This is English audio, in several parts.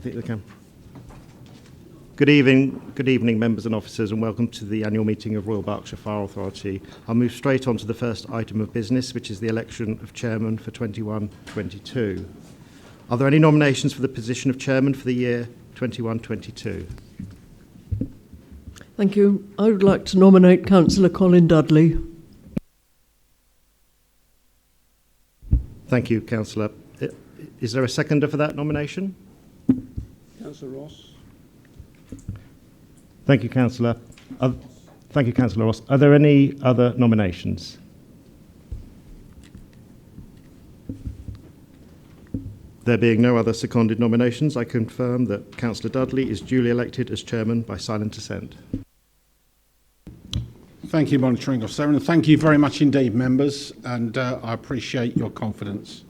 think they can. Good evening, members and officers, and welcome to the annual meeting of Royal Berkshire Fire Authority. I'll move straight on to the first item of business, which is the election of chairman for 21-22. Are there any nominations for the position of chairman for the year 21-22? Thank you. I would like to nominate Councillor Colin Dudley. Thank you, Councillor. Is there a seconder for that nomination? Councillor Ross. Thank you, Councillor. Thank you, Councillor Ross. Are there any other nominations? There being no other seconded nominations, I confirm that Councillor Dudley is duly elected as chairman by silent assent. Thank you, Monitoring Officer, and thank you very much indeed, members, and I appreciate your confidence.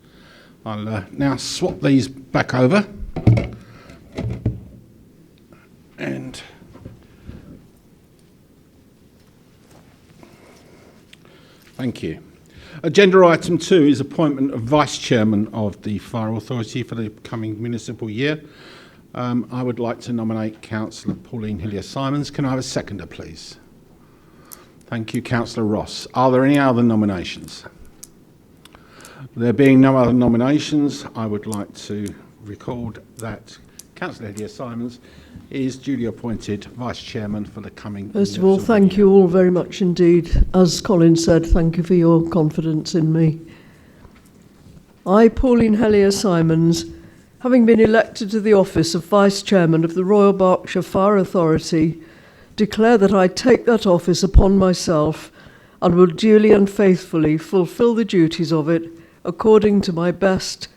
I'll now swap these back over. And thank you. Agenda item 2 is appointment of Vice Chairman of the Fire Authority for the coming municipal year. I would like to nominate Councillor Pauline Hillier-Simons. Can I have a seconder, please? Thank you, Councillor Ross. Are there any other nominations? There being no other nominations, I would like to record that Councillor Hillier-Simons is duly appointed Vice Chairman for the coming year. First of all, thank you all very much indeed. As Colin said, thank you for your confidence in me. I, Pauline Hillier-Simons, having been elected to the office of Vice Chairman of the Royal Berkshire Fire Authority, declare that I take that office upon myself and will duly and faithfully fulfil the duties of it according to my best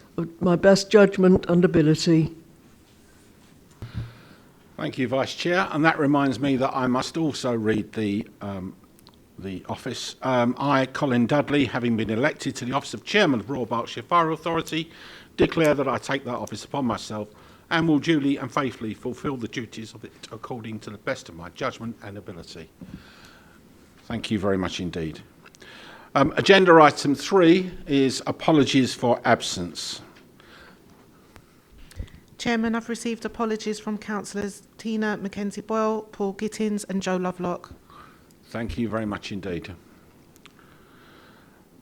judgment and ability. Thank you, Vice Chair. And that reminds me that I must also read the office. I, Colin Dudley, having been elected to the office of Chairman of Royal Berkshire Fire Authority, declare that I take that office upon myself and will duly and faithfully fulfil the duties of it according to the best of my judgment and ability. Thank you very much indeed. Agenda item 3 is apologies for absence. Chairman, I've received apologies from Councillors Tina Mackenzie-Boyle, Paul Gittins and Joe Lovelock. Thank you very much indeed.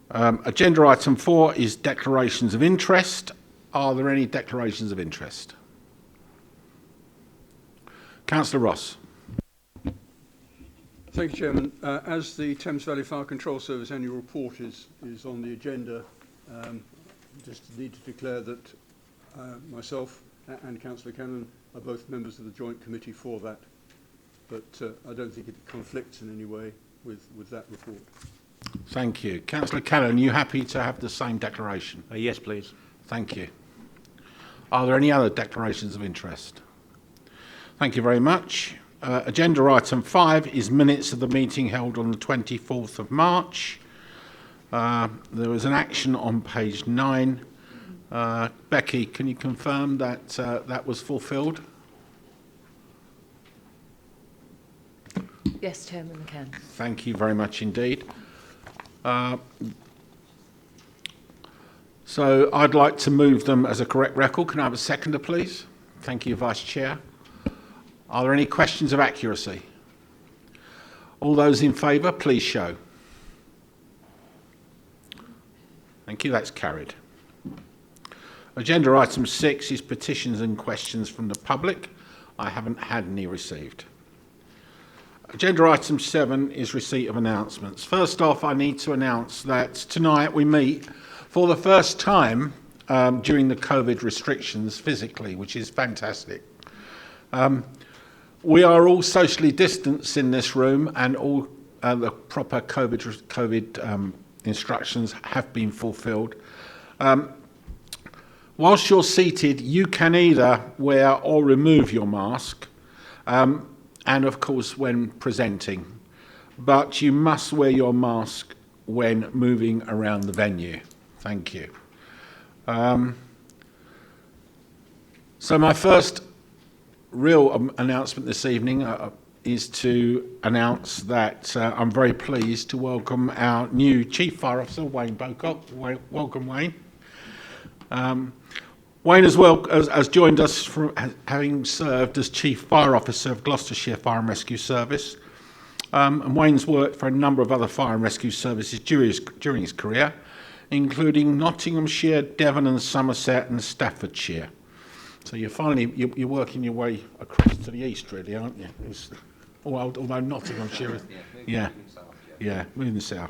Agenda item 4 is declarations of interest. Are there any declarations of interest? Councillor Ross. Thank you, Chairman. As the Thames Valley Fire Control Service annual report is on the agenda, just need to declare that myself and Councillor Cannon are both members of the joint committee for that, but I don't think it conflicts in any way with that report. Thank you. Councillor Cannon, are you happy to have the same declaration? Yes, please. Thank you. Are there any other declarations of interest? Thank you very much. Agenda item 5 is minutes of the meeting held on the 24th of March. There was an action on page 9. Becky, can you confirm that that was fulfilled? Yes, Chairman, I can. Thank you very much indeed. So I'd like to move them as a correct record. Can I have a seconder, please? Thank you, Vice Chair. Are there any questions of accuracy? All those in favour, please show. Thank you, that's carried. Agenda item 6 is petitions and questions from the public. I haven't had any received. Agenda item 7 is receipt of announcements. First off, I need to announce that tonight we meet for the first time during the COVID restrictions physically, which is fantastic. We are all socially distanced in this room, and all the proper COVID instructions have been fulfilled. Whilst you're seated, you can either wear or remove your mask, and of course when presenting, but you must wear your mask when moving around the venue. Thank you. So my first real announcement this evening is to announce that I'm very pleased to welcome our new Chief Fire Officer, Wayne Bocock. Welcome, Wayne. Wayne has joined us from having served as Chief Fire Officer of Gloucestershire Fire and Rescue Service. And Wayne's worked for a number of other fire and rescue services during his career, including Nottinghamshire, Devon and Somerset and Staffordshire. So you're working your way across to the east, really, aren't you? Although Nottinghamshire is... Yeah, moving south.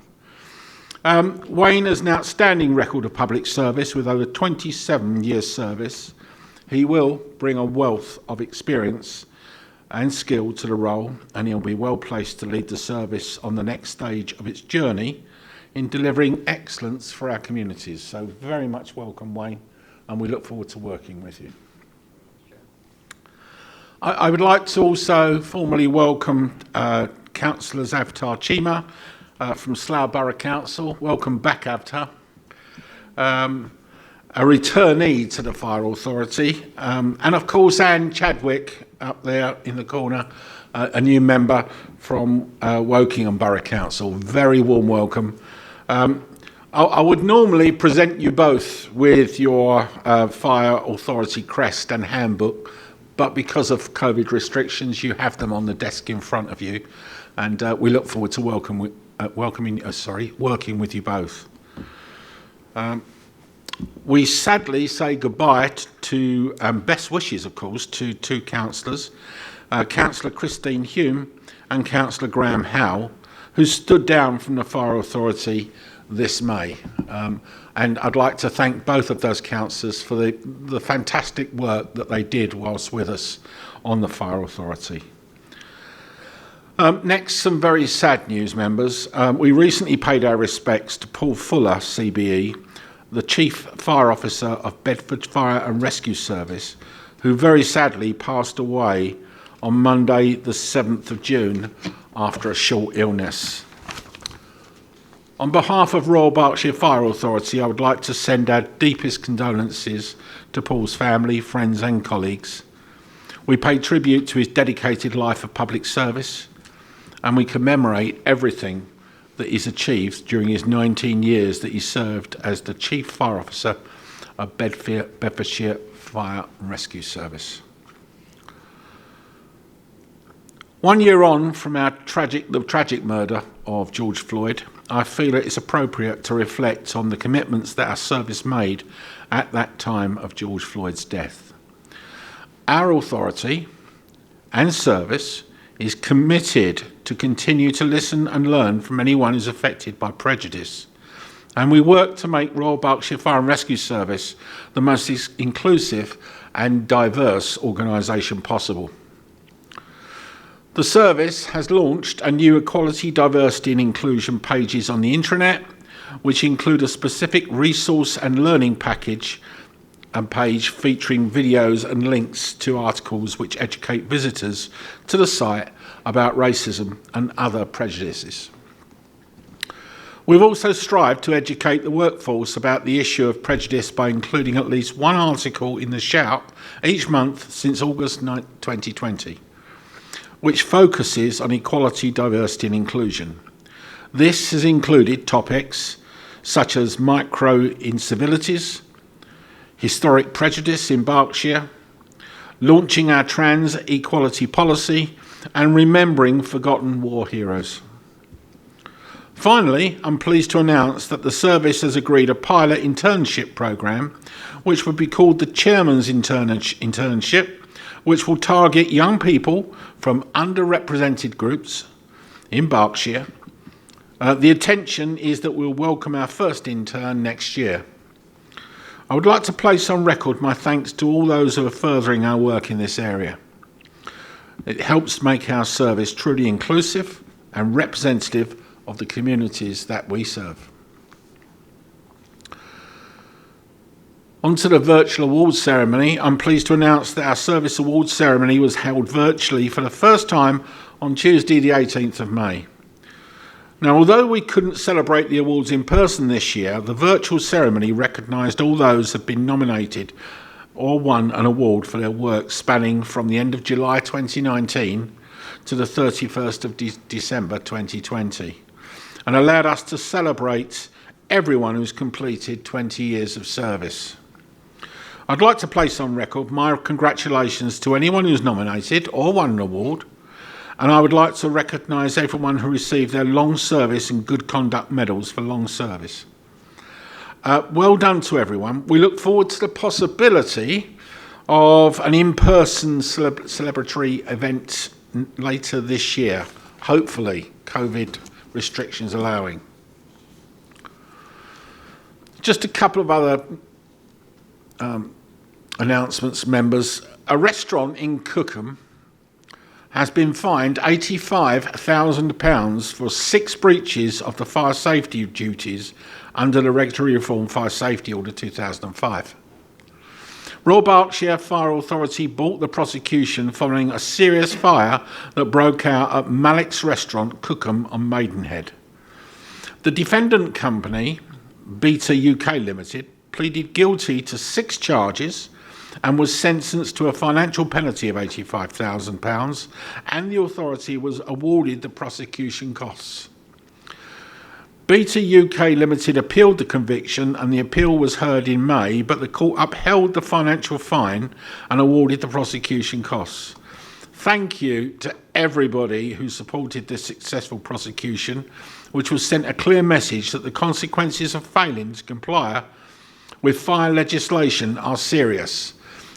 Wayne has an outstanding record of public service with over 27 years service. He will bring a wealth of experience and skill to the role, and he'll be well placed to lead the service on the next stage of its journey in delivering excellence for our communities. So very much welcome, Wayne, and we look forward to working with you. I would like to also formally welcome Councillors Avtar Chima from Slough Borough Council. Welcome back, Avtar. A returnee to the Fire Authority. And of course, Anne Chadwick up there in the corner, a new member from Wokingham Borough Council. Very warm welcome. I would normally present you both with your Fire Authority crest and handbook, but because of COVID restrictions, you have them on the desk in front of you, and we look forward to working with you both. We sadly say goodbye to best wishes, of course, to two councillors, Councillor Christine Hume and Councillor Graham Howell, who stood down from the Fire Authority this May. And I'd like to thank both of those councillors for the fantastic work that they did whilst with us on the Fire Authority. Next, some very sad news, members. We recently paid our respects to Paul Fuller, CBE, the Chief Fire Officer of Bedford Fire and Rescue Service, who very sadly passed away on Monday the 7th of June after a short illness. On behalf of Royal Berkshire Fire Authority, I would like to send our deepest condolences to Paul's family, friends and colleagues. We pay tribute to his dedicated life of public service, and we commemorate everything that he's achieved during his 19 years that he served as the Chief Fire Officer of Bedfordshire Fire and Rescue Service. 1 year on from the tragic murder of George Floyd, I feel it is appropriate to reflect on the commitments that our service made at that time of George Floyd's death. Our authority and service is committed to continue to listen and learn from anyone who's affected by prejudice, and we work to make Royal Berkshire Fire and Rescue Service the most inclusive and diverse organisation possible. The service has launched a new equality, diversity and inclusion pages on the intranet, which include a specific resource and learning package and page featuring videos and links to articles which educate visitors to the site about racism and other prejudices. We've also strived to educate the workforce about the issue of prejudice by including at least one article in the Shout each month since August 2020. Which focuses on equality, diversity and inclusion. This has included topics such as micro-incivilities, historic prejudice in Berkshire, launching our trans equality policy and remembering forgotten war heroes. Finally, I'm pleased to announce that the service has agreed a pilot internship programme which would be called the Chairman's Internship, which will target young people from underrepresented groups in Berkshire. The intention is that we'll welcome our first intern next year. I would like to place on record my thanks to all those who are furthering our work in this area. It helps make our service truly inclusive and representative of the communities that we serve. On to the virtual awards ceremony. I'm pleased to announce that our service awards ceremony was held virtually for the first time on Tuesday the 18th of May. Now, although we couldn't celebrate the awards in person this year, the virtual ceremony recognised all those who have been nominated or won an award for their work spanning from the end of July 2019 to the 31st of December 2020, and allowed us to celebrate everyone who's completed 20 years of service. I'd like to place on record my congratulations to anyone who's nominated or won an award, and I would like to recognise everyone who received their long service and good conduct medals for long service. Well done to everyone. We look forward to the possibility of an in-person celebratory event later this year, hopefully COVID restrictions allowing. Just a couple of other announcements, members. A restaurant in Cookham has been fined £85,000 for 6 breaches of the fire safety duties under the Regulatory Reform Fire Safety Order 2005. Royal Berkshire Fire Authority brought the prosecution following a serious fire that broke out at Malik's Restaurant, Cookham on Maidenhead. The defendant company, Beta UK Limited, pleaded guilty to 6 charges and was sentenced to a financial penalty of £85,000, and the authority was awarded the prosecution costs. Beta UK Limited appealed the conviction, and the appeal was heard in May, but the court upheld the financial fine and awarded the prosecution costs. Thank you to everybody who supported this successful prosecution, which was sent a clear message that the consequences of failing to comply with fire legislation are serious.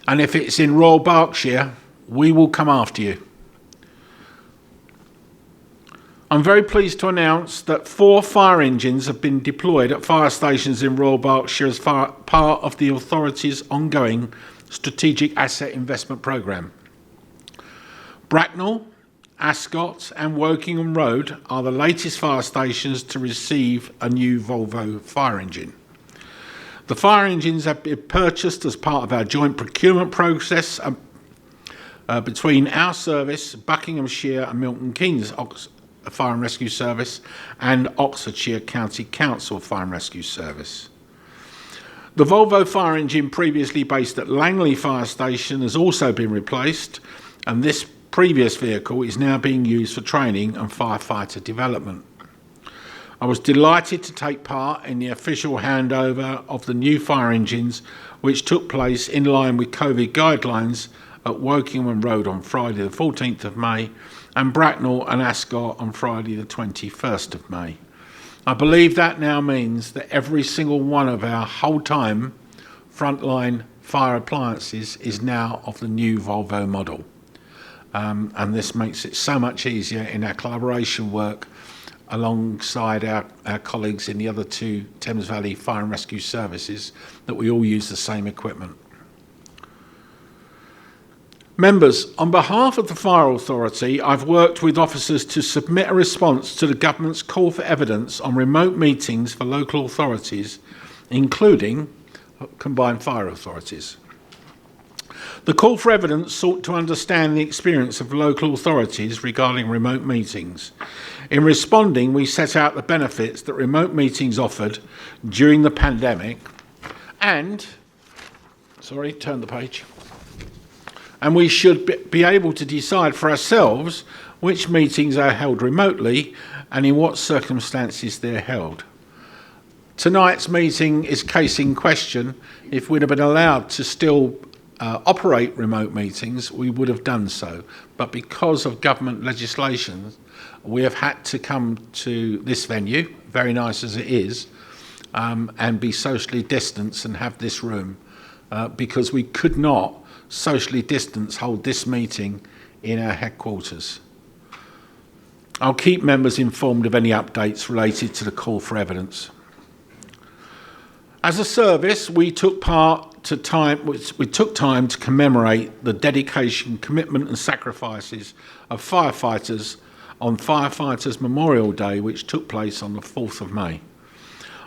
And if it's in Royal Berkshire, we will come after you. I'm very pleased to announce that 4 fire engines have been deployed at fire stations in Royal Berkshire as part of the authority's ongoing Strategic Asset Investment Programme. Bracknell, Ascot and Wokingham Road are the latest fire stations to receive a new Volvo fire engine. The fire engines have been purchased as part of our joint procurement process between our service, Buckinghamshire and Milton Keynes Fire and Rescue Service, and Oxfordshire County Council Fire and Rescue Service. The Volvo fire engine previously based at Langley Fire Station has also been replaced, and this previous vehicle is now being used for training and firefighter development. I was delighted to take part in the official handover of the new fire engines, which took place in line with COVID guidelines at Wokingham Road on Friday the 14th of May and Bracknell and Ascot on Friday the 21st of May. I believe that now means that every single one of our whole-time frontline fire appliances is now of the new Volvo model. And this makes it so much easier in our collaboration work alongside our colleagues in the other 2 Thames Valley Fire and Rescue Services, that we all use the same equipment. Members, on behalf of the Fire Authority, I've worked with officers to submit a response to the government's call for evidence on remote meetings for local authorities, including combined fire authorities. The call for evidence sought to understand the experience of local authorities regarding remote meetings. In responding, we set out the benefits that remote meetings offered during the pandemic and, turn the page. And we should be able to decide for ourselves which meetings are held remotely and in what circumstances they're held. Tonight's meeting is case in question. If we'd have been allowed to still operate remote meetings, we would have done so. But because of government legislation, we have had to come to this venue, very nice as it is, and be socially distanced and have this room, because we could not socially distance hold this meeting in our headquarters. I'll keep members informed of any updates related to the call for evidence. As a service, we took time to commemorate the dedication, commitment and sacrifices of firefighters on Firefighters Memorial Day, which took place on the 4th of May.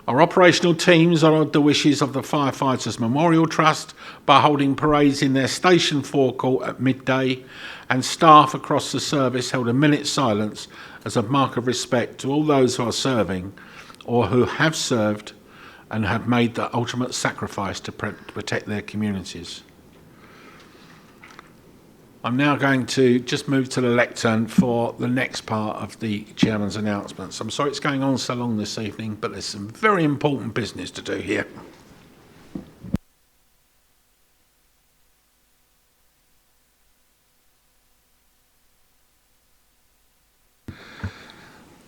Our operational teams honoured the wishes of the Firefighters Memorial Trust by holding parades in their station forecourt at midday, and staff across the service held a minute's silence as a mark of respect to all those who are serving or who have served and have made the ultimate sacrifice to protect their communities. I'm now going to just move to the lectern for the next part of the Chairman's announcements. I'm sorry it's going on so long this evening, but there's some very important business to do here.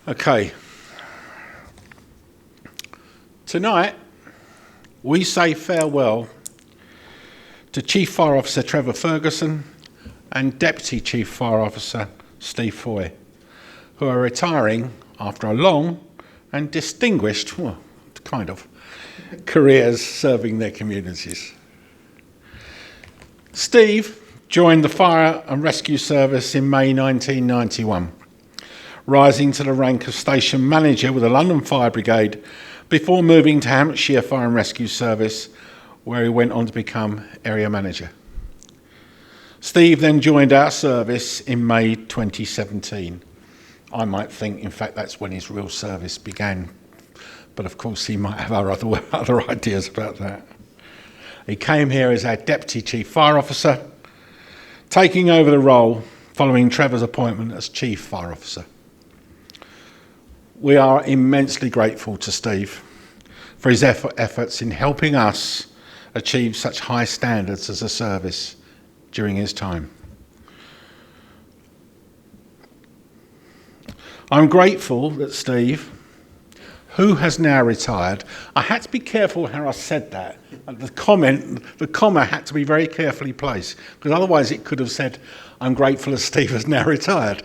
Okay. Tonight, we say farewell to Chief Fire Officer Trevor Ferguson and Deputy Chief Fire Officer Steve Foy, who are retiring after a long and distinguished, well, kind of, careers serving their communities. Steve joined the Fire and Rescue Service in May 1991, rising to the rank of Station Manager with the London Fire Brigade before moving to Hampshire Fire and Rescue Service, where he went on to become Area Manager. Steve then joined our service in May 2017. I might think, in fact, that's when his real service began, but of course he might have other ideas about that. He came here as our Deputy Chief Fire Officer, taking over the role following Trevor's appointment as Chief Fire Officer. We are immensely grateful to Steve for his efforts in helping us achieve such high standards as a service during his time. I'm grateful that Steve, who has now retired, I had to be careful how I said that. The comma had to be very carefully placed, because otherwise it could have said, I'm grateful that Steve has now retired.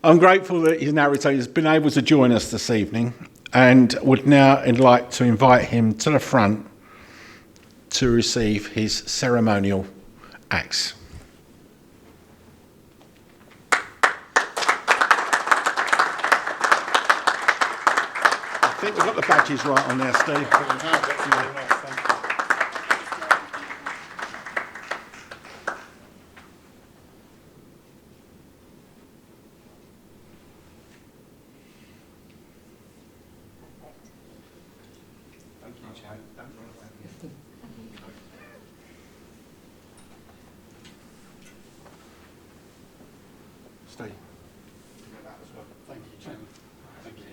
I'm grateful that he's now retired. He's been able to join us this evening, and would now like to invite him to the front to receive his ceremonial axe. I think we've got the badges right on there, Steve. Steve. Thank you, Chairman. Thank you.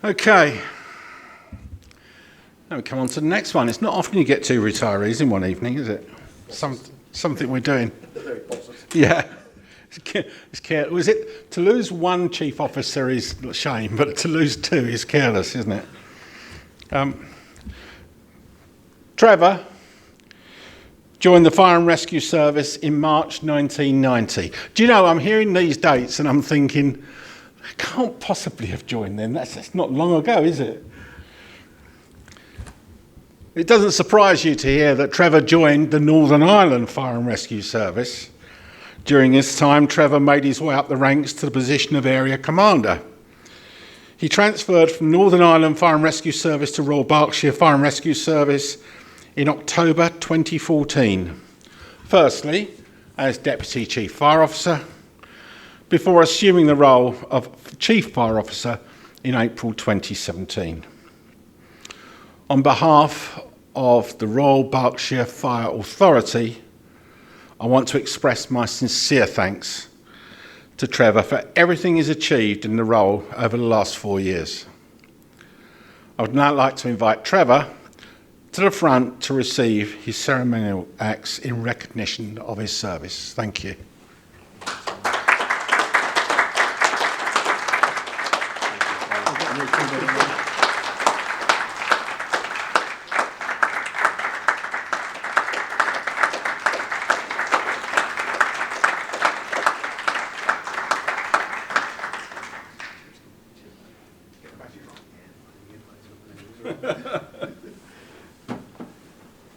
Okay. Now we come on to the next one. It's not often you get two retirees in one evening, is it? Something we're doing. Very positive. Yeah. Was it to lose one chief officer is a shame, but to lose two is careless, isn't it? Trevor joined the Fire and Rescue Service in March 1990. Do you know, I'm hearing these dates and I'm thinking, I can't possibly have joined then. That's not long ago, is it? It doesn't surprise you to hear that Trevor joined the Northern Ireland Fire and Rescue Service. During this time, Trevor made his way up the ranks to the position of Area Commander. He transferred from Northern Ireland Fire and Rescue Service to Royal Berkshire Fire and Rescue Service in October 2014. Firstly, as Deputy Chief Fire Officer, before assuming the role of Chief Fire Officer in April 2017. On behalf of the Royal Berkshire Fire Authority, I want to express my sincere thanks to Trevor for everything he's achieved in the role over the last 4 years. I would now like to invite Trevor to the front to receive his ceremonial axe in recognition of his service. Thank you.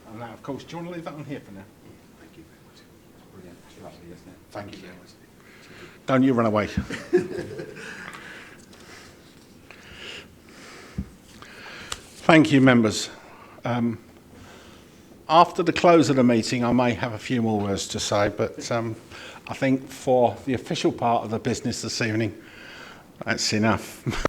And now, of course, do you want to leave that on here for now? Thank you very much. Brilliant. It's lovely, isn't it? Thank you very much. Don't you run away. Thank you, members. After the close of the meeting, I may have a few more words to say, but I think for the official part of the business this evening, that's enough.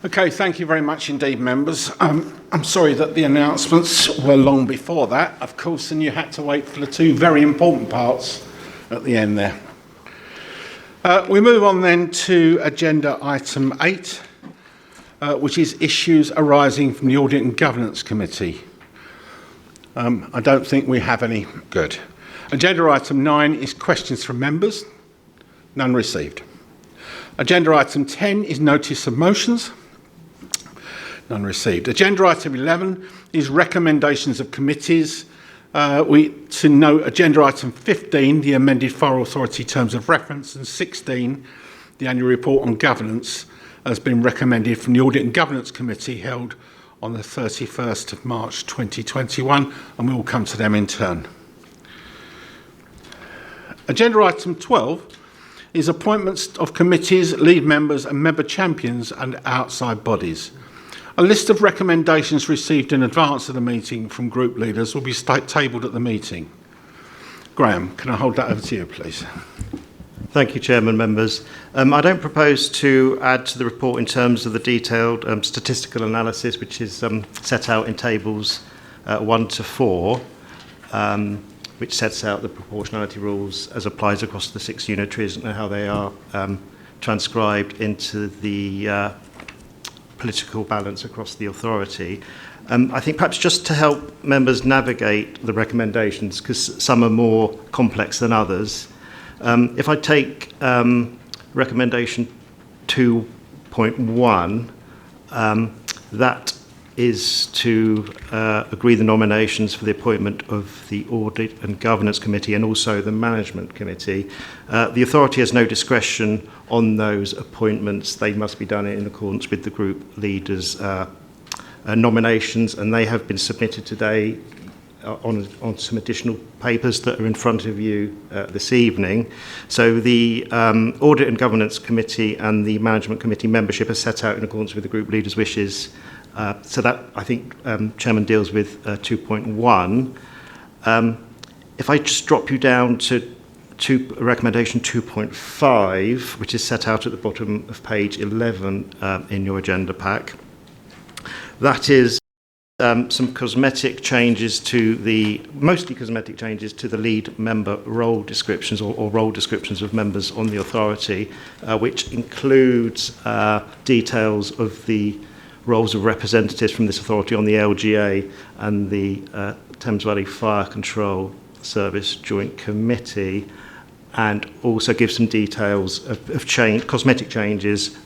Okay, thank you very much indeed, members. I'm sorry that the announcements were long before that, of course, and you had to wait for the two very important parts at the end there. We move on then to agenda item 8, which is issues arising from the Audit and Governance Committee. I don't think we have any. Good. Agenda item 9 is questions from members. None received. Agenda item 10 is notice of motions. None received. Agenda item 11 is recommendations of committees. To note agenda item 15, the amended Fire Authority terms of reference, and 16, the annual report on governance, has been recommended from the Audit and Governance Committee held on the 31st of March 2021, and we will come to them in turn. Agenda item 12 is appointments of committees, lead members and member champions and outside bodies. A list of recommendations received in advance of the meeting from group leaders will be tabled at the meeting. Graham, can I hold that over to you, please? Thank you, Chairman, members. I don't propose to add to the report in terms of the detailed statistical analysis, which is set out in tables 1 to 4, which sets out the proportionality rules as applies across the 6 unitaries and how they are transcribed into the political balance across the authority. I think perhaps just to help members navigate the recommendations, because some are more complex than others, if I take recommendation 2.1, that is to agree the nominations for the appointment of the Audit and Governance Committee and also the Management Committee. The authority has no discretion on those appointments. They must be done in accordance with the group leaders' nominations, and they have been submitted today on some additional papers that are in front of you this evening. So the Audit and Governance Committee and the Management Committee membership are set out in accordance with the group leaders' wishes. So that, I think, Chairman, deals with 2.1. If I just drop you down to recommendation 2.5, which is set out at the bottom of page 11 in your agenda pack, that is some cosmetic changes mostly cosmetic changes to the lead member role descriptions or role descriptions of members on the authority, which includes details of the roles of representatives from this authority on the LGA and the Thames Valley Fire Control Service Joint Committee, and also give some details of cosmetic changes.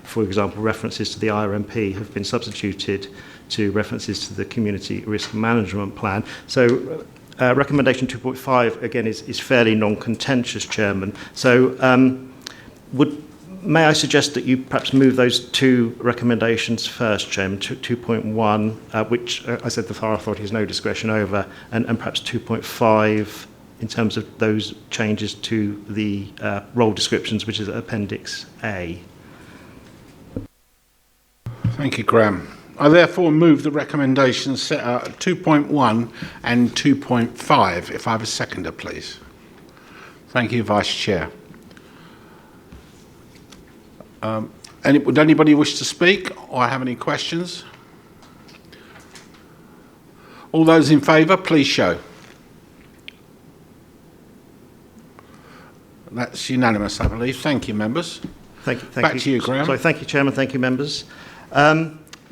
For example, references to the IRMP have been substituted to references to the Community Risk Management Plan. So recommendation 2.5, again, is fairly non-contentious, Chairman. So may I suggest that you perhaps move those 2 recommendations first, Chairman, 2.1, which I said the Fire Authority has no discretion over, and perhaps 2.5 in terms of those changes to the role descriptions, which is Appendix A. Thank you, Graham. I therefore move the recommendations set out at 2.1 and 2.5. If I have a seconder, please. Thank you, Vice Chair. Would anybody wish to speak or have any questions? All those in favour, please show. That's unanimous, I believe. Thank you, members. Thank you. Back to you, Graham. Sorry, thank you, Chairman. Thank you, members.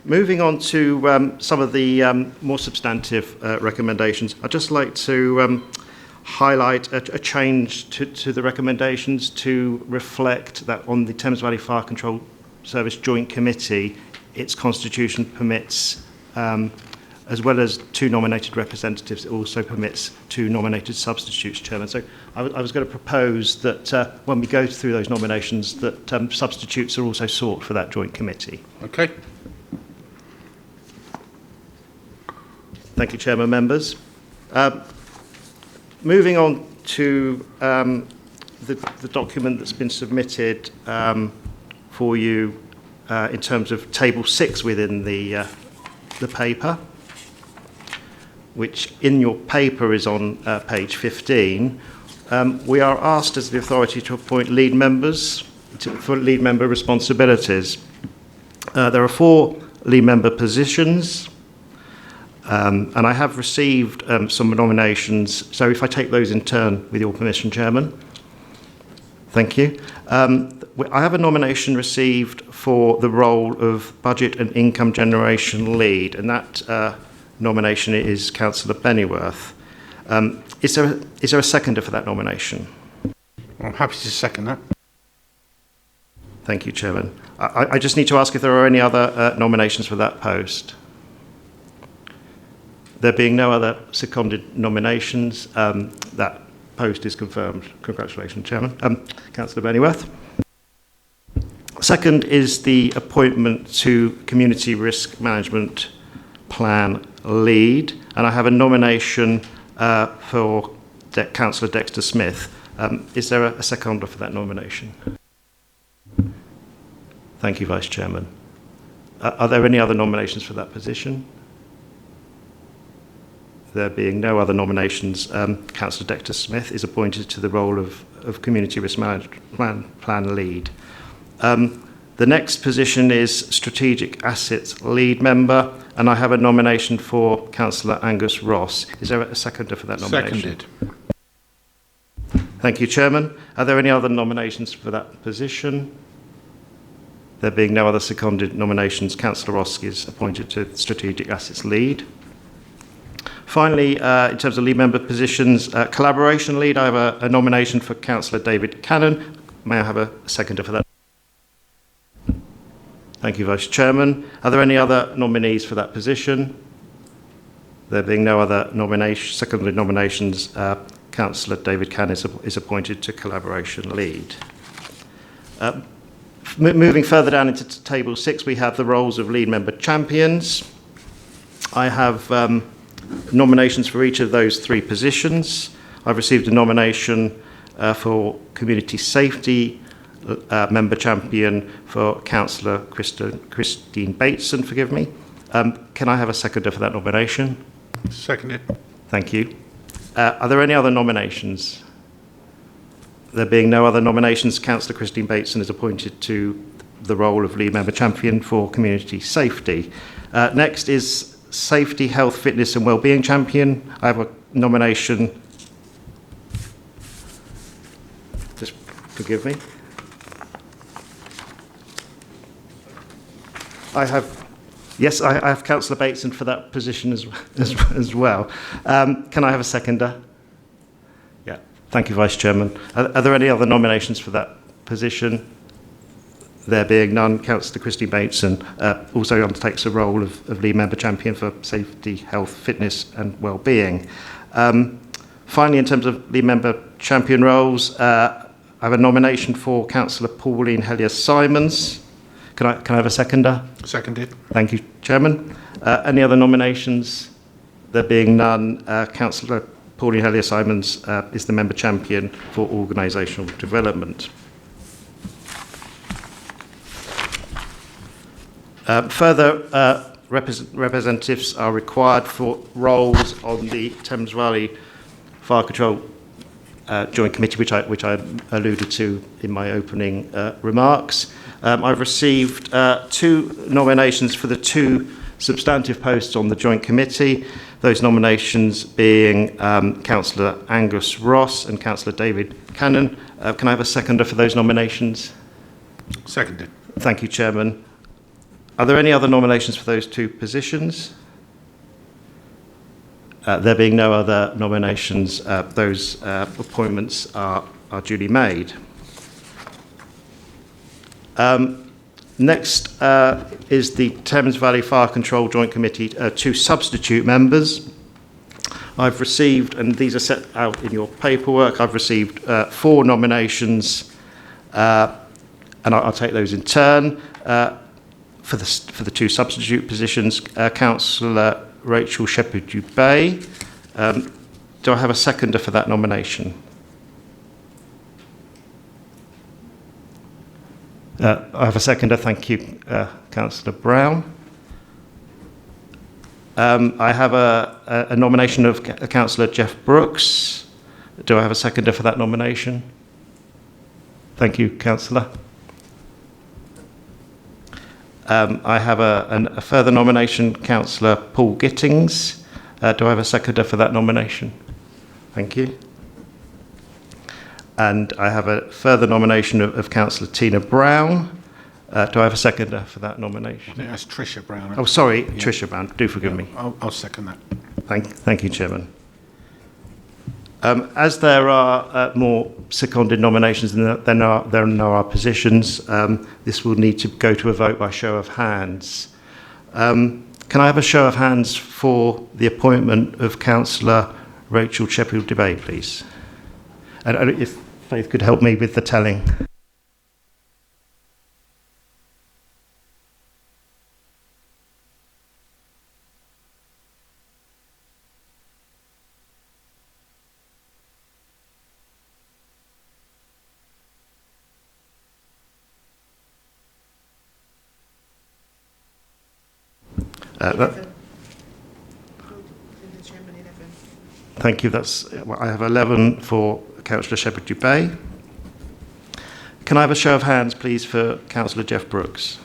Moving on to some of the more substantive recommendations, I'd just like to highlight a change to the recommendations to reflect that on the Thames Valley Fire Control Service Joint Committee, its constitution permits, as well as 2 nominated representatives, it also permits 2 nominated substitutes, Chairman. So I was going to propose that when we go through those nominations, that substitutes are also sought for that joint committee. Okay. Thank you, Chairman, members. Moving on to the document that's been submitted for you in terms of Table 6 within the paper, which in your paper is on page 15. We are asked as the authority to appoint lead members for lead member responsibilities. There are 4 lead member positions. And I have received some nominations, so if I take those in turn with your permission, Chairman. Thank you. I have a nomination received for the role of Budget and Income Generation Lead, and that nomination is Councillor Pennyworth. Is there a seconder for that nomination? I'm happy to second that. Thank you, Chairman. I just need to ask if there are any other nominations for that post. There being no other seconded nominations, that post is confirmed. Congratulations, Chairman. Councillor Pennyworth. Second is the appointment to Community Risk Management Plan Lead, and I have a nomination for Councillor Dexter Smith. Is there a seconder for that nomination? Thank you, Vice Chairman. Are there any other nominations for that position? There being no other nominations, Councillor Dexter Smith is appointed to the role of Community Risk Management Plan Lead. The next position is Strategic Assets Lead Member, and I have a nomination for Councillor Angus Ross. Is there a seconder for that nomination? Seconded. Thank you, Chairman. Are there any other nominations for that position? There being no other seconded nominations, Councillor Ross is appointed to Strategic Assets Lead. Finally, in terms of lead member positions, Collaboration Lead, I have a nomination for Councillor David Cannon. May I have a seconder for that? Thank you, Vice Chairman. Are there any other nominees for that position? There being no other seconded nominations, Councillor David Cannon is appointed to Collaboration Lead. Moving further down into Table 6, we have the roles of lead member champions. I have nominations for each of those three positions. I've received a nomination for Community Safety member champion for Councillor Christine Bateson, forgive me. Can I have a seconder for that nomination? Seconded. Thank you. Are there any other nominations? There being no other nominations, Councillor Christine Bateson is appointed to the role of lead member champion for Community Safety. Next is Safety, Health, Fitness and Wellbeing Champion. I have a nomination. Just forgive me. I have Councillor Bateson for that position as well. Can I have a seconder? Yeah. Thank you, Vice Chairman. Are there any other nominations for that position? There being none, Councillor Christine Bateson also undertakes the role of lead member champion for Safety, Health, Fitness and Wellbeing. Finally, in terms of lead member champion roles, I have a nomination for Councillor Pauline Hellier-Simons. Can I have a seconder? Seconded. Thank you, Chairman. Any other nominations? There being none, Councillor Pauline Hellier-Simons is the member champion for organisational development. Further representatives are required for roles on the Thames Valley Fire Control Joint Committee, which I alluded to in my opening remarks. I've received two nominations for the two substantive posts on the Joint Committee, those nominations being Councillor Angus Ross and Councillor David Cannon. Can I have a seconder for those nominations? Seconded. Thank you, Chairman. Are there any other nominations for those two positions? There being no other nominations, those appointments are duly made. Next is the Thames Valley Fire Control Joint Committee, two substitute members. I've received, and these are set out in your paperwork, I've received 4 nominations, and I'll take those in turn. For the two substitute positions, Councillor Rachel Shepherd-Dubay. Do I have a seconder for that nomination? I have a seconder, thank you, Councillor Brown. I have a nomination of Councillor Jeff Brooks. Do I have a seconder for that nomination? Thank you, Councillor. I have a further nomination, Councillor Paul Gittings. Do I have a seconder for that nomination? Thank you. And I have a further nomination of Councillor Tina Brown. Do I have a seconder for that I nomination? think that's Tricia Brown. Oh, sorry, Tricia Brown. Do forgive me. I'll second that. Thank you, Chairman. As there are more seconded nominations than there are positions, this will need to go to a vote by show of hands. Can I have a show of hands for the appointment of Councillor Rachel Sheffield-Debay, please? And if Faith could help me with the telling. Thank you. I have 11 for Councillor Shepherd-Dubay. Can I have a show of hands, please, for Councillor Jeff Brooks?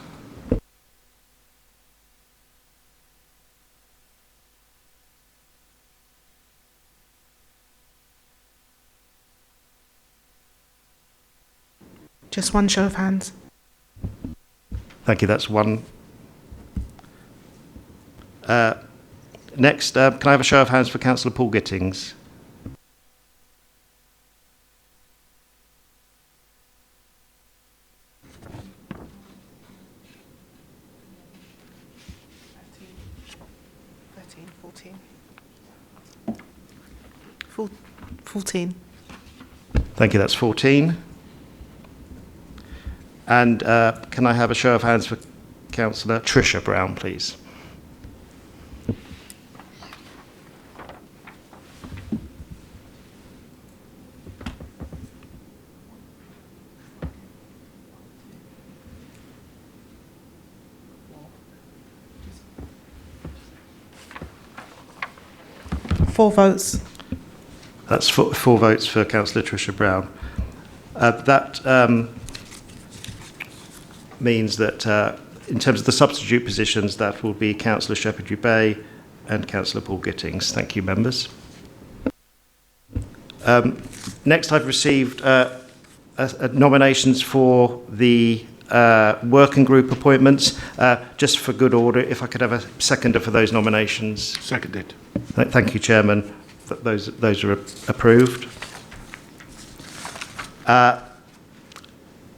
Just one show of hands. Thank you. That's one. Next, can I have a show of hands for Councillor Paul Gittings? Full 14. Thank you. That's 14. And can I have a show of hands for Councillor Tricia Brown, please? Four votes. That's four votes for Councillor Tricia Brown. That means that in terms of the substitute positions, that will be Councillor Shepherd-Dubay and Councillor Paul Gittings. Thank you, members. Next, I've received nominations for the working group appointments. Just for good order, if I could have a seconder for those nominations. Seconded. Thank you, Chairman. Those are approved.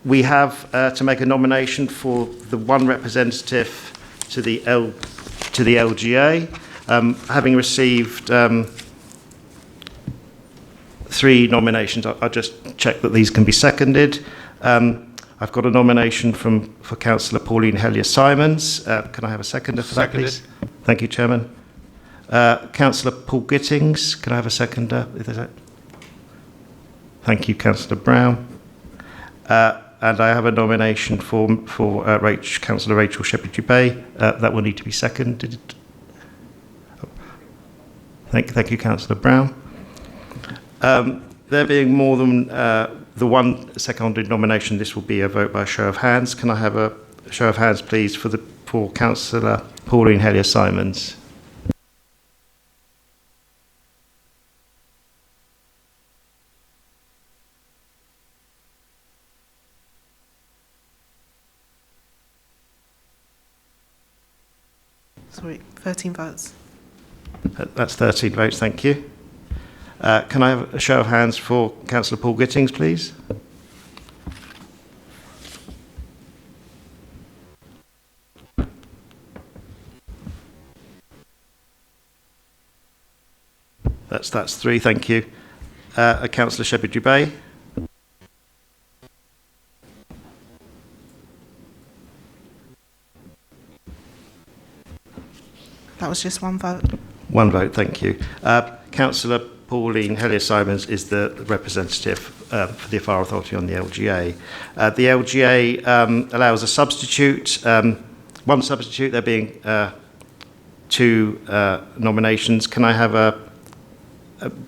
We have to make a nomination for the one representative to the LGA. Having received 3 nominations, I'll just check that these can be seconded. I've got a nomination for Councillor Pauline Hellier-Simons. Can I have a seconder for that, please? Thank you, Chairman. Councillor Paul Gittings. Can I have a seconder? Thank you, Councillor Brown. And I have a nomination for Councillor Rachel Shepherd-Dubay. That will need to be seconded. Thank you, Councillor Brown. There being more than the one seconded nomination, this will be a vote by show of hands. Can I have a show of hands, please, for Councillor Pauline Hellier-Simons? Sorry, 13 votes. That's 13 votes, thank you. Can I have a show of hands for Councillor Paul Gittings, please? That's 3, thank you. Councillor Shepherd-Dubay? That was just one vote. One vote, thank you. Councillor Pauline Hellier-Simons is the representative for the Fire Authority on the LGA. The LGA allows a substitute, one substitute, there being 2 nominations. Can I have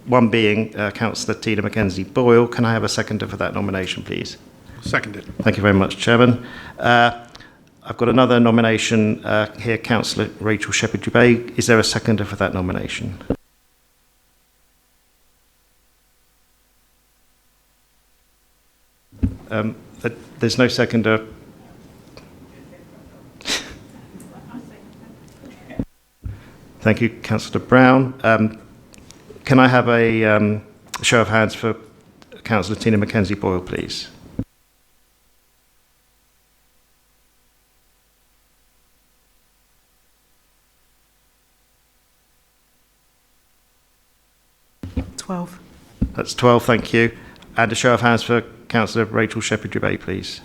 one being Councillor Tina Mackenzie-Boyle. Can I have a seconder for that nomination, please? Seconded. Thank you very much, Chairman. I've got another nomination here, Councillor Rachel Shepherd-Dubay. Is there a seconder for that nomination? There's no seconder. Thank you, Councillor Brown. Can I have a show of hands for Councillor Tina Mackenzie-Boyle, please? That's 12, thank you. And a show of hands for Councillor Rachel Shepherd-Dubay, please.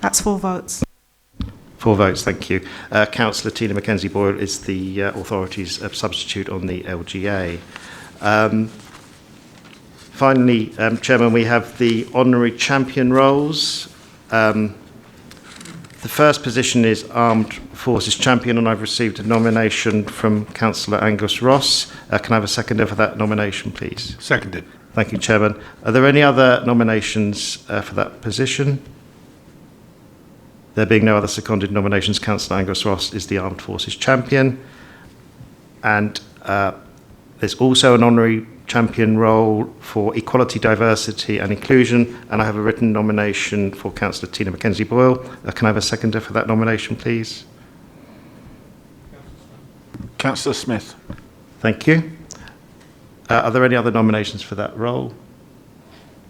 That's 4 votes. 4 votes, thank you. Councillor Tina Mackenzie-Boyle is the authority's substitute on the LGA. Finally, Chairman, we have the honorary champion roles. The first position is Armed Forces Champion, and I've received a nomination from Councillor Angus Ross. Can I have a seconder for that nomination, please? Seconded. Thank you, Chairman. Are there any other nominations for that position? There being no other seconded nominations, Councillor Angus Ross is the Armed Forces Champion. And there's also an honorary champion role for Equality, Diversity and Inclusion, and I have a written nomination for Councillor Tina Mackenzie-Boyle. Can I have a seconder for that nomination, please? Councillor Smith. Thank you. Are there any other nominations for that role?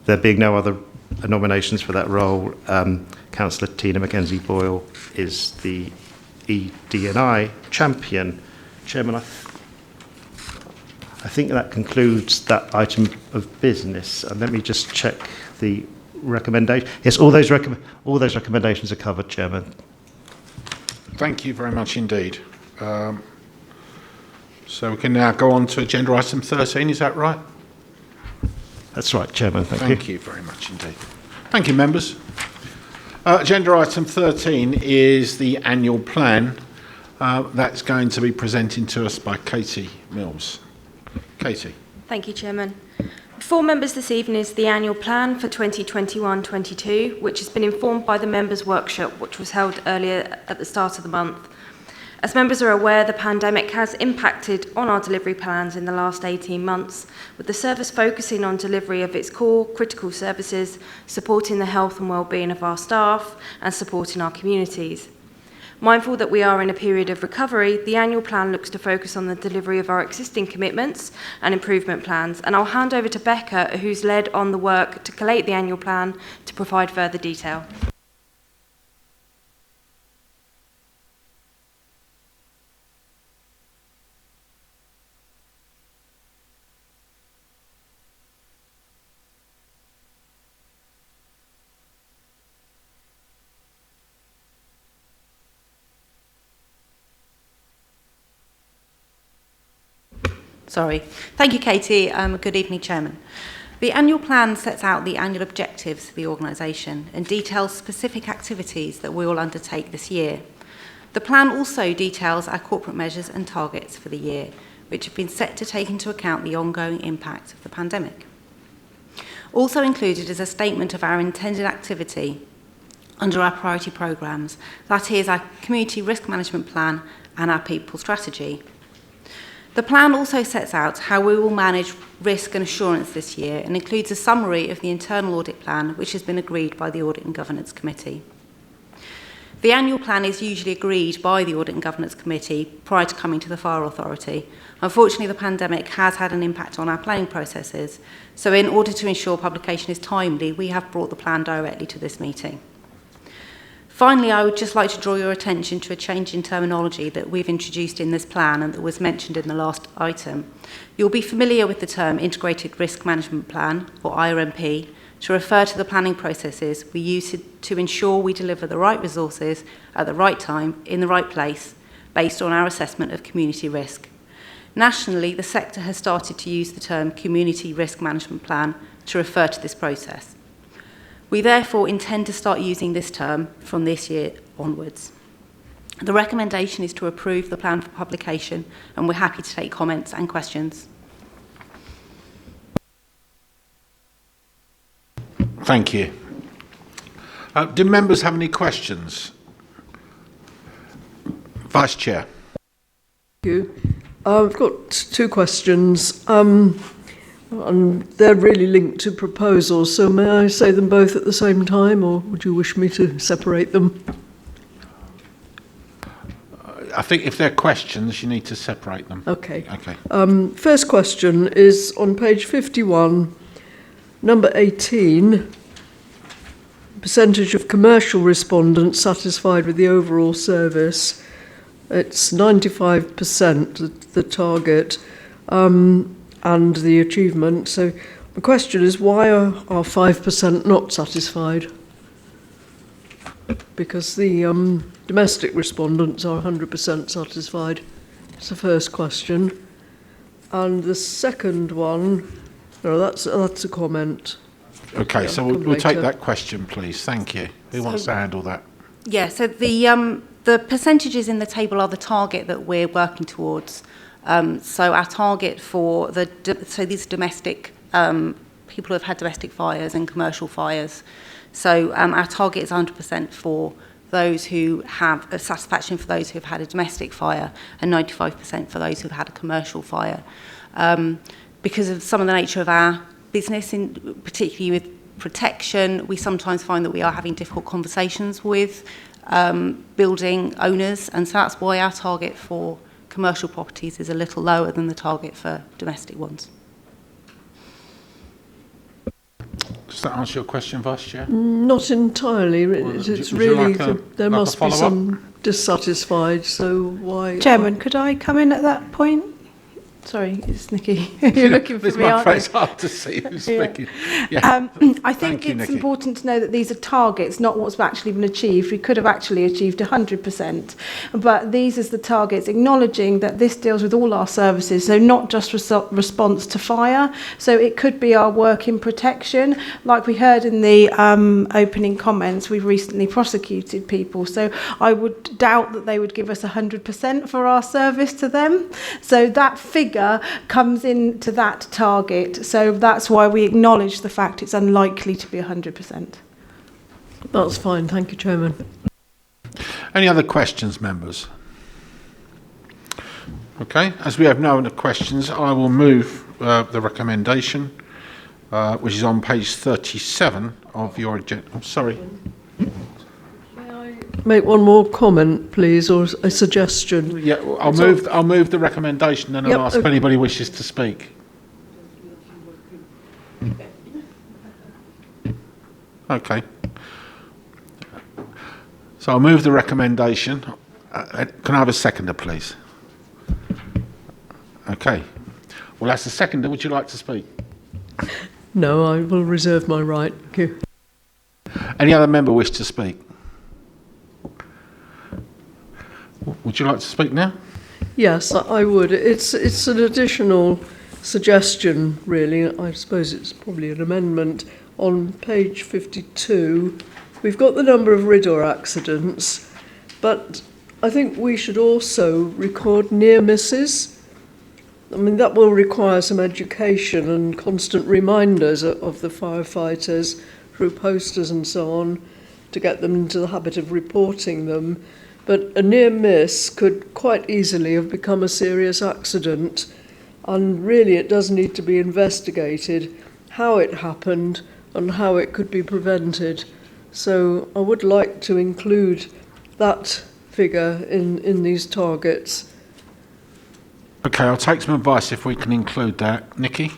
There being no other nominations for that role, Councillor Tina Mackenzie-Boyle is the ED&I champion. Chairman, I think that concludes that item of business. And let me just check the recommendation. Yes, all those recommendations are covered, Chairman. Thank you very much indeed. So we can now go on to agenda item 13, is that right? That's right, Chairman. Thank you. Thank you very much indeed. Thank you, members. Agenda item 13 is the annual plan. That's going to be presented to us by Katie Mills. Katie. Thank you, Chairman. Before members this evening is the annual plan for 2021-22, which has been informed by the members' workshop, which was held earlier at the start of the month. As members are aware, the pandemic has impacted on our delivery plans in the last 18 months, with the service focusing on delivery of its core critical services, supporting the health and well-being of our staff and supporting our communities. Mindful that we are in a period of recovery, the annual plan looks to focus on the delivery of our existing commitments and improvement plans, and I'll hand over to Becca, who's led on the work to collate the annual plan, to provide further detail. Sorry. Thank you, Katie. Good evening, Chairman. The annual plan sets out the annual objectives of the organisation and details specific activities that we will undertake this year. The plan also details our corporate measures and targets for the year, which have been set to take into account the ongoing impact of the pandemic. Also included is a statement of our intended activity under our priority programmes, that is our community risk management plan and our people strategy. The plan also sets out how we will manage risk and assurance this year and includes a summary of the internal audit plan, which has been agreed by the Audit and Governance Committee. The annual plan is usually agreed by the Audit and Governance Committee prior to coming to the Fire Authority. Unfortunately, the pandemic has had an impact on our planning processes, so in order to ensure publication is timely, we have brought the plan directly to this meeting. Finally, I would just like to draw your attention to a change in terminology that we've introduced in this plan and that was mentioned in the last item. You'll be familiar with the term Integrated Risk Management Plan, or IRMP, to refer to the planning processes we use to ensure we deliver the right resources at the right time, in the right place, based on our assessment of community risk. Nationally, the sector has started to use the term Community Risk Management Plan to refer to this process. We therefore intend to start using this term from this year onwards. The recommendation is to approve the plan for publication, and we're happy to take comments and questions. Thank you. Do members have any questions? Vice Chair. Thank you. I've got two questions, and they're really linked to proposals, so may I say them both at the same time, or would you wish me to separate them? I think if they're questions, you need to separate them. Okay. Okay. First question is on page 51, number 18, percentage of commercial respondents satisfied with the overall service. It's 95%, the target, and the achievement. So the question is, why are 5% not satisfied? Because the domestic respondents are 100% satisfied. It's the first question. And the second one, no, that's a comment. Okay, Yeah, so come we'll take later. that question, please. Thank you. Who wants to handle that? Yeah, so the percentages in the table are the target that we're working towards. So our target for these domestic people who have had domestic fires and commercial fires. So our target is 100% for those who have a satisfaction for those who have had a domestic fire and 95% for those who have had a commercial fire. Because of some of the nature of our business, particularly with protection, we sometimes find that we are having difficult conversations with building owners, and so that's why our target for commercial properties is a little lower than the target for domestic ones. Does that answer your question, Vice Chair? Not entirely. Would you It's really, like there a must be follow-up? some dissatisfied, so why... Chairman, could I come in at that point? Sorry, it's Nikki. You're looking for This me, aren't you? it's hard to see who's Yeah. speaking. Yeah. I Thank think you, it's Nikki. important to know that these are targets, not what's actually been achieved. We could have actually achieved 100%, but these are the targets, acknowledging that this deals with all our services, so not just response to fire. So it could be our work in protection. Like we heard in the opening comments, we've recently prosecuted people, so I would doubt that they would give us 100% for our service to them. So that figure comes into that target. So that's why we acknowledge the fact it's unlikely to be 100%. That's fine, thank you, Chairman. Any other questions, members? Okay, as we have no other questions, I will move the recommendation, which is on page 37 of your agenda. I'm sorry. Make one more comment, please, or a suggestion. Yeah, I'll move the recommendation, and Yep, I'll ask if anybody wishes to speak. Okay. So I'll move the recommendation. Can I have a seconder, please? Okay. Well, that's the seconder. Would you like to speak? No, I will reserve my right. Thank you. Any other member wish to speak? Would you like to speak now? Yes, I would. It's an additional suggestion, really. I suppose it's probably an amendment. On page 52, we've got the number of RIDDOR accidents, but I think we should also record near misses. I mean, that will require some education and constant reminders of the firefighters through posters and so on to get them into the habit of reporting them. But a near miss could quite easily have become a serious accident, and really it does need to be investigated how it happened and how it could be prevented. So I would like to include that figure in these targets. Okay, I'll take some advice if we can include that. Nikki?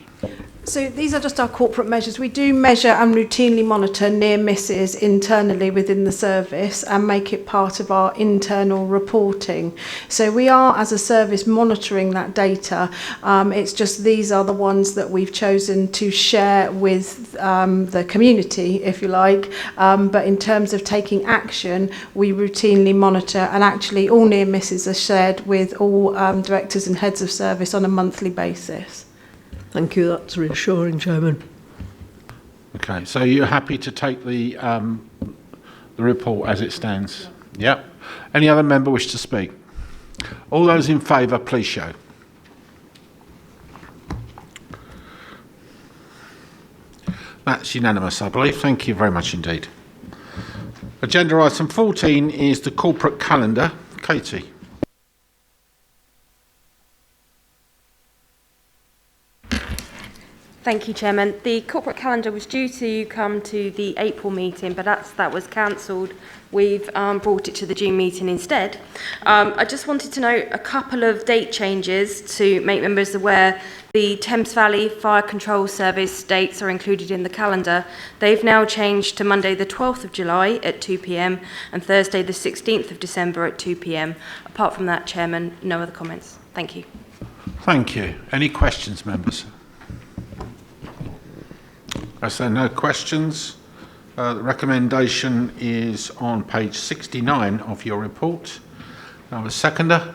So these are just our corporate measures. We do measure and routinely monitor near misses internally within the service and make it part of our internal reporting. So we are, as a service, monitoring that data. It's just these are the ones that we've chosen to share with the community, if you like. But in terms of taking action, we routinely monitor, and actually all near misses are shared with all directors and heads of service on a monthly basis. Thank you, that's reassuring, Chairman. Okay, so you're happy to take the report as it stands? Yep. Any other member wish to speak? All those in favour, please show. That's unanimous, I believe. Thank you very much indeed. Agenda item 14 is the corporate calendar. Katie. Thank you, Chairman. The corporate calendar was due to come to the April meeting, but that was cancelled. We've brought it to the June meeting instead. I just wanted to note a couple of date changes to make members aware. The Thames Valley Fire Control Service dates are included in the calendar. They've now changed to Monday the 12th of July at 2 p.m. and Thursday the 16th of December at 2 p.m. Apart from that, Chairman, no other comments. Thank you. Thank you. Any questions, members? As there are no questions, the recommendation is on page 69 of your report. I have a seconder.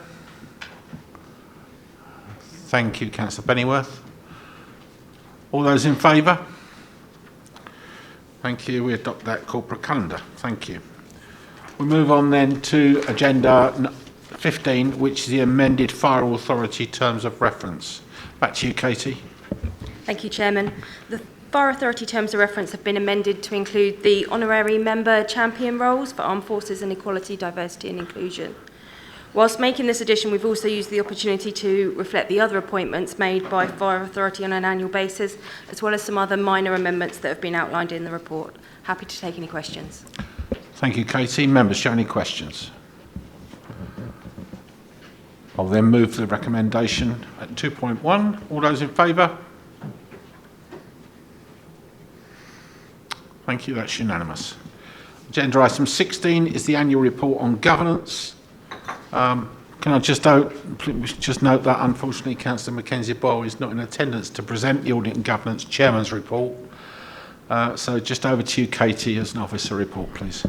Thank you, Councillor Pennyworth. All those in favour? Thank you. We adopt that corporate calendar. Thank you. We move on then to agenda 15, which is the amended Fire Authority terms of reference. Back to you, Katie. Thank you, Chairman. The Fire Authority terms of reference have been amended to include the honorary member champion roles for Armed Forces and Equality, Diversity and Inclusion. Whilst making this addition, we've also used the opportunity to reflect the other appointments made by Fire Authority on an annual basis, as well as some other minor amendments that have been outlined in the report. Happy to take any questions. Thank you, Katie. Members, show any questions? I'll then move to the recommendation at 2.1. All those in favour? Thank you, that's unanimous. Agenda item 16 is the annual report on governance. Can I just note that unfortunately Councillor Mackenzie Boyle is not in attendance to present the Audit and Governance Chairman's report. So just over to you, Katie, as an officer report, please.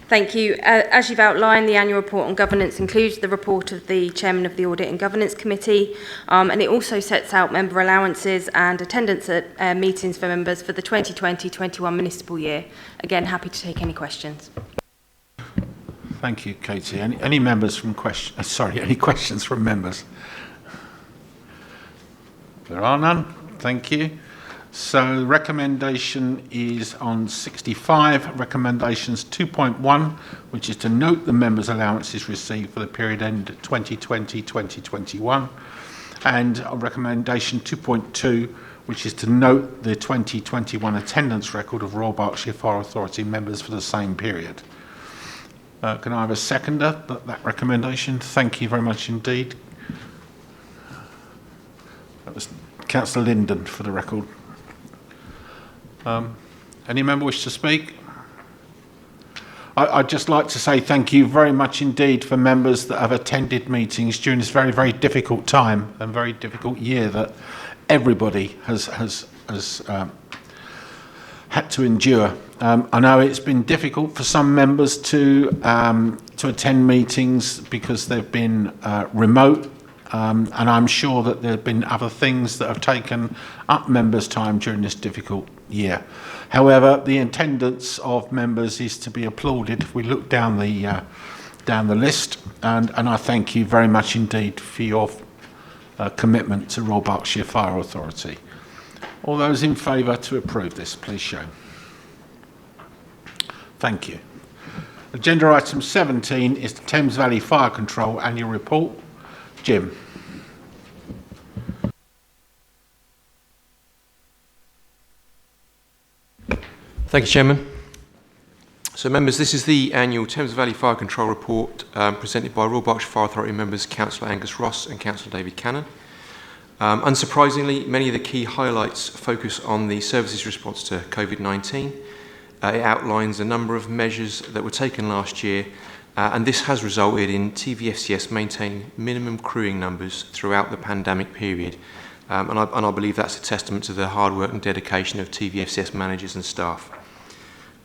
Thank you. As you've outlined, the annual report on governance includes the report of the Chairman of the Audit and Governance Committee, and it also sets out member allowances and attendance at meetings for members for the 2020-21 municipal year. Again, happy to take any questions. Thank you, Katie. Any members from any questions from members? There are none. Thank you. So the recommendation is on 65, recommendations 2.1, which is to note the members' allowances received for the period end 2020-2021, and recommendation 2.2, which is to note the 2021 attendance record of Royal Berkshire Fire Authority members for the same period. Can I have a seconder that recommendation? Thank you very much indeed. That was Councillor Linden for the record. Any member wish to speak? I'd just like to say thank you very much indeed for members that have attended meetings during this very, very difficult time and very difficult year that everybody has had to endure. I know it's been difficult for some members to attend meetings because they've been remote, and I'm sure that there have been other things that have taken up members' time during this difficult year. However, the attendance of members is to be applauded if we look down the list, and I thank you very much indeed for your commitment to Royal Berkshire Fire Authority. All those in favour to approve this, please show. Thank you. Agenda item 17 is the Thames Valley Fire Control Annual Report. Jim. Thank you, Chairman. So, members, this is the annual Thames Valley Fire Control Report presented by Royal Berkshire Fire Authority members Councillor Angus Ross and Councillor David Cannon. Unsurprisingly, many of the key highlights focus on the service's response to COVID-19. It outlines a number of measures that were taken last year, and this has resulted in TVFCS maintaining minimum crewing numbers throughout the pandemic period. And I believe that's a testament to the hard work and dedication of TVFCS managers and staff.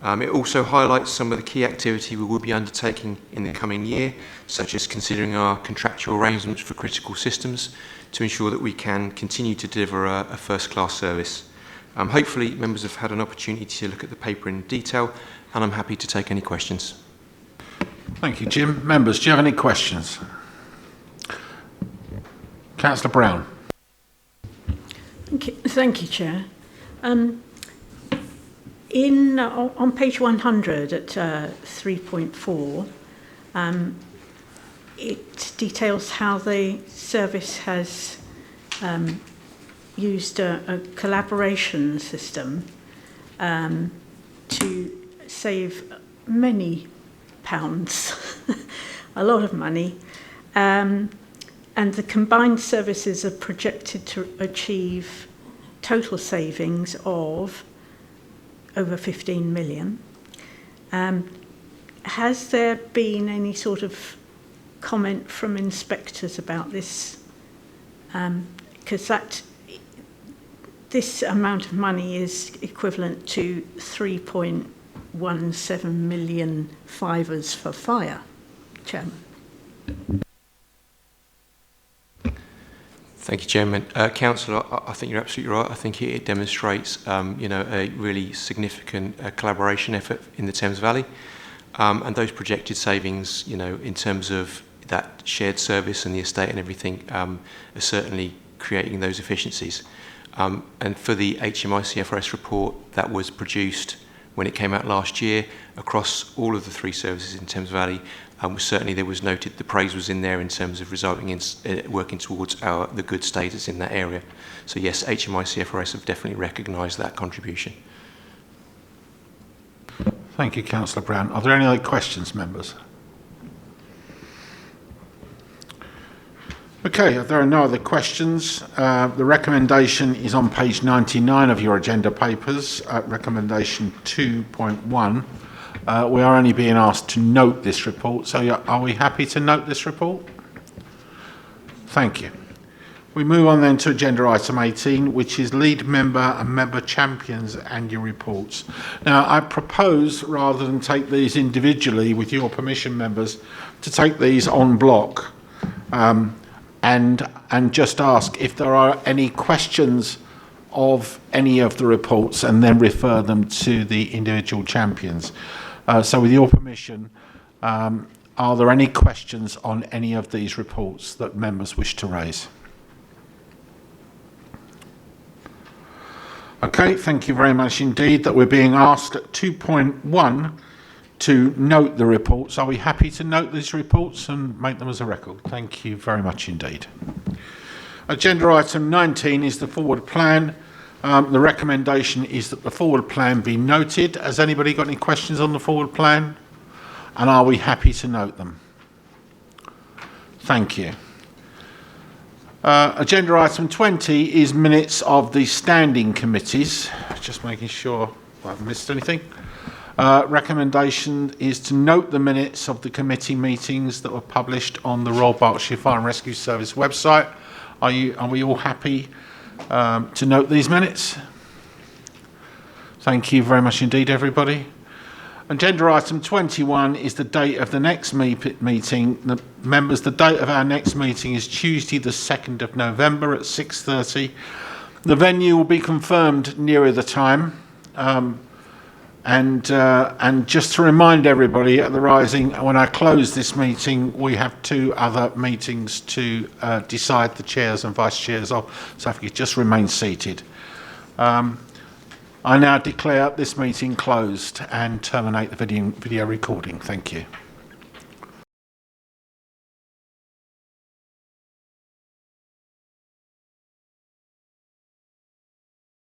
It also highlights some of the key activity we will be undertaking in the coming year, such as considering our contractual arrangements for critical systems to ensure that we can continue to deliver a first-class service. Hopefully, members have had an opportunity to look at the paper in detail, and I'm happy to take any questions. Thank you, Jim. Members, do you have any questions? Councillor Brown. Thank you, Chair. On page 100 at 3.4, it details how the service has used a collaboration system to save many pounds, a lot of money, and the combined services are projected to achieve total savings of over 15 million. Has there been any sort of comment from inspectors about this? Because this amount of money is equivalent to 3.17 million fivers for fire, Chairman. Thank you, Chairman. Councillor, I think you're absolutely right. I think it demonstrates, a really significant collaboration effort in the Thames Valley, and those projected savings, in terms of that shared service and the estate and everything, are certainly creating those efficiencies. And for the HMICFRS report that was produced when it came out last year across all of the 3 services in Thames Valley, certainly there was noted the praise was in there in terms of resulting in working towards the good status in that area. So yes, HMICFRS have definitely recognised that contribution. Thank you, Councillor Brown. Are there any other questions, members? Okay, if there are no other questions, the recommendation is on page 99 of your agenda papers, recommendation 2.1. We are only being asked to note this report, so are we happy to note this report? Thank you. We move on then to agenda item 18, which is lead member and member champions annual reports. Now, I propose, rather than take these individually, with your permission, members, to take these en bloc. And just ask if there are any questions of any of the reports and then refer them to the individual champions. So with your permission, are there any questions on any of these reports that members wish to raise? Okay, thank you very much indeed that we're being asked at 2.1 to note the reports. Are we happy to note these reports and make them as a record? Thank you very much indeed. Agenda item 19 is the forward plan. The recommendation is that the forward plan be noted. Has anybody got any questions on the forward plan? And are we happy to note them? Thank you. Agenda item 20 is minutes of the standing committees. Just making sure I haven't missed anything. Recommendation is to note the minutes of the committee meetings that were published on the Royal Berkshire Fire and Rescue Service website. Are we all happy to note these minutes? Thank you very much indeed, everybody. Agenda item 21 is the date of the next meeting. Members, the date of our next meeting is Tuesday the 2nd of November at 6:30. The venue will be confirmed nearer the time. And just to remind everybody at the Rising, when I close this meeting, we have 2 other meetings to decide the chairs and vice chairs of. So if you could just remain seated. I now declare this meeting closed and terminate the video recording. Thank you.